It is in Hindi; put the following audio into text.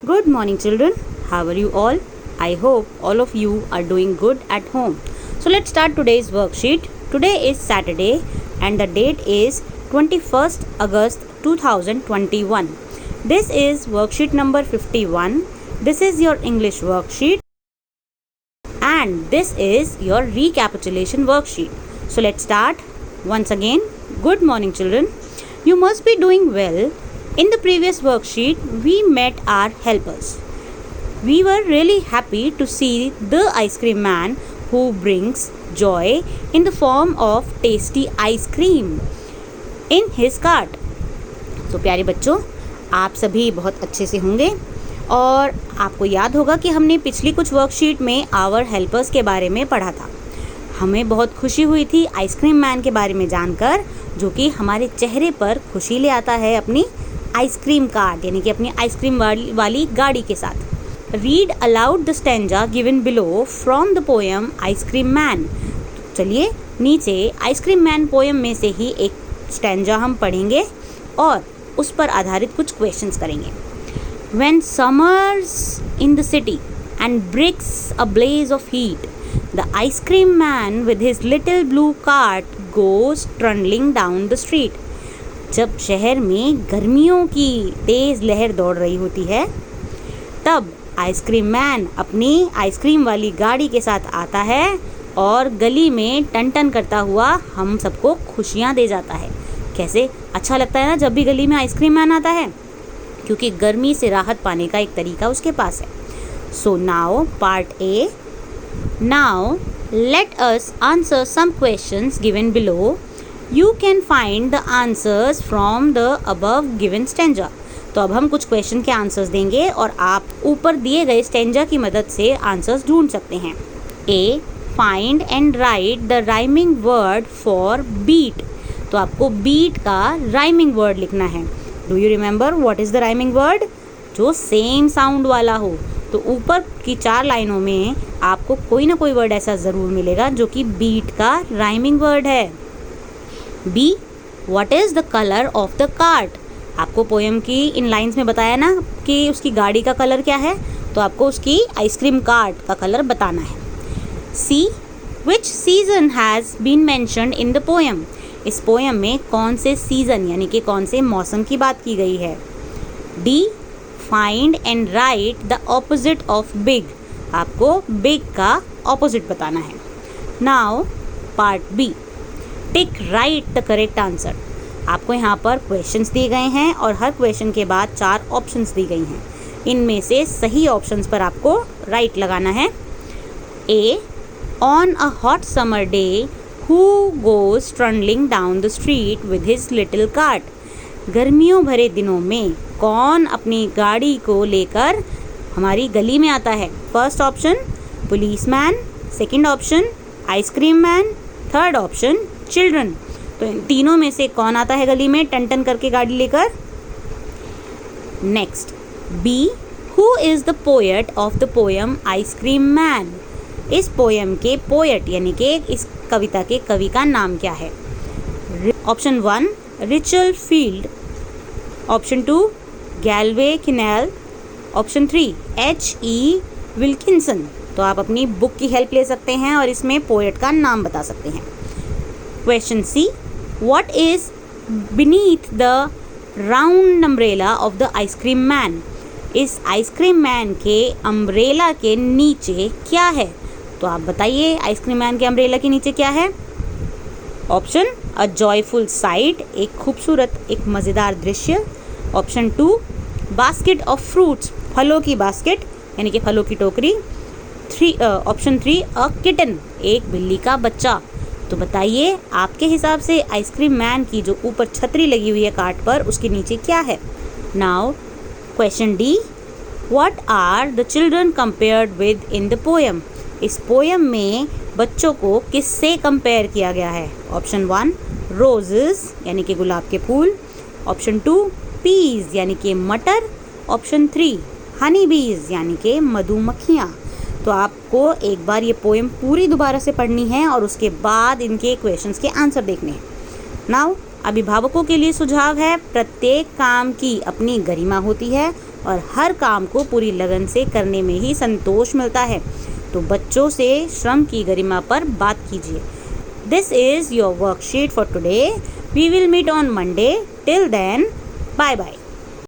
Good morning, children. How are you all? I hope all of you are doing good at home. So, let's start today's worksheet. Today is Saturday and the date is 21st August 2021. This is worksheet number 51. This is your English worksheet and this is your recapitulation worksheet. So, let's start. Once again, good morning, children. You must be doing well. In the previous worksheet, we met our helpers. We were really happy to see the ice cream man who brings joy in the form of tasty ice cream in his cart. तो प्यारे बच्चों, आप सभी बहुत अच्छे से होंगे और आपको याद होगा कि हमने पिछली कुछ वर्कशीट में आवर हेल्पर्स के बारे में पढ़ा था. हमें बहुत खुशी हुई थी आइसक्रीम मैन के बारे में जानकर, जो कि हमारे चेहरे पर खुशी ले आता है अपनी आइसक्रीम कार्ट यानी कि अपनी आइसक्रीम वाली गाड़ी के साथ. Read aloud the stanza given below from the poem ice cream man. चलिए नीचे आइसक्रीम मैन पोएम में से ही एक स्टैंजा हम पढ़ेंगे और उस पर आधारित कुछ क्वेश्चंस करेंगे. When summers in the city and bricks a blaze of heat, the ice cream man with his little blue cart goes trundling down the street. जब शहर में गर्मियों की तेज़ लहर दौड़ रही होती है, तब आइसक्रीम मैन अपनी आइसक्रीम वाली गाड़ी के साथ आता है और गली में टन टन करता हुआ हम सबको खुशियाँ दे जाता है. कैसे अच्छा लगता है ना जब भी गली में आइसक्रीम मैन आता है, क्योंकि गर्मी से राहत पाने का एक तरीका उसके पास है. So now part A. Now let us answer some questions given below. You can find the answers from the above given stanza. तो अब हम कुछ क्वेश्चन के आंसर्स देंगे और आप ऊपर दिए गए स्टेंजा की मदद से आंसर्स ढूंढ सकते हैं. A. Find and write the rhyming word for beat. तो आपको बीट का राइमिंग वर्ड लिखना है. Do you remember what is the rhyming word? जो सेम साउंड वाला हो. तो ऊपर की 4 लाइनों में आपको कोई ना कोई वर्ड ऐसा ज़रूर मिलेगा जो कि बीट का राइमिंग वर्ड है. B. What is the colour of the cart. आपको पोएम की इन लाइन्स में बताया ना कि उसकी गाड़ी का कलर क्या है, तो आपको उसकी आइसक्रीम कार्ट का कलर बताना है. C. Which season has been mentioned in the poem. इस पोएम में कौन से सीज़न यानी कि कौन से मौसम की बात की गई है. D. Find and write the opposite of big. आपको बिग का ऑपोजिट बताना है. Now part B. Tick right the correct answer. आपको यहाँ पर क्वेश्चंस दिए गए हैं और हर क्वेश्चन के बाद 4 ऑप्शंस दी गई हैं. इनमें से सही ऑप्शंस पर आपको राइट लगाना है. A. On a hot summer day who goes trundling down the street with his little cart. गर्मियों भरे दिनों में कौन अपनी गाड़ी को लेकर हमारी गली में आता है. First option policeman, second option ice cream man, third option children. तो इन तीनों में से कौन आता है गली में टन टन करके गाड़ी लेकर. Next B. Who is the poet of the poem ice cream man. इस पोएम के पोएट यानी कि इस कविता के कवि का नाम क्या है. Option 1 Rachel Field, option 2 Galway Kinnell, option 3 H.E. Wilkinson. तो आप अपनी बुक की हेल्प ले सकते हैं और इसमें पोएट का नाम बता सकते हैं. Question C. What is beneath the round umbrella of the ice cream man. इस आइसक्रीम मैन के अम्ब्रेला के नीचे क्या है. तो आप बताइए आइसक्रीम मैन के अम्ब्रेला के नीचे क्या है. ऑप्शन अ जॉयफुल साइट, एक खूबसूरत एक मज़ेदार दृश्य. ऑप्शन 2 बास्केट ऑफ फ्रूट्स, फलों की बास्केट यानी कि फलों की टोकरी. ऑप्शन 3 अ किटन, एक बिल्ली का बच्चा. तो बताइए आपके हिसाब से आइसक्रीम मैन की जो ऊपर छतरी लगी हुई है कार्ट पर, उसके नीचे क्या है. Now question D. What are the children compared with in the poem. इस पोएम में बच्चों को किससे कंपेयर किया गया है. ऑप्शन 1 रोजेस यानी कि गुलाब के फूल, ऑप्शन 2 पीज यानी कि मटर, ऑप्शन 3 हनी बीज यानी कि मधुमक्खियाँ. तो आपको एक बार ये पोएम पूरी दोबारा से पढ़नी है और उसके बाद इनके क्वेश्चंस के आंसर देखने हैं. नाउ अभिभावकों के लिए सुझाव है, प्रत्येक काम की अपनी गरिमा होती है और हर काम को पूरी लगन से करने में ही संतोष मिलता है। तो बच्चों से श्रम की गरिमा पर बात कीजिए। This is your worksheet for today. We will meet on Monday. Till then, bye bye.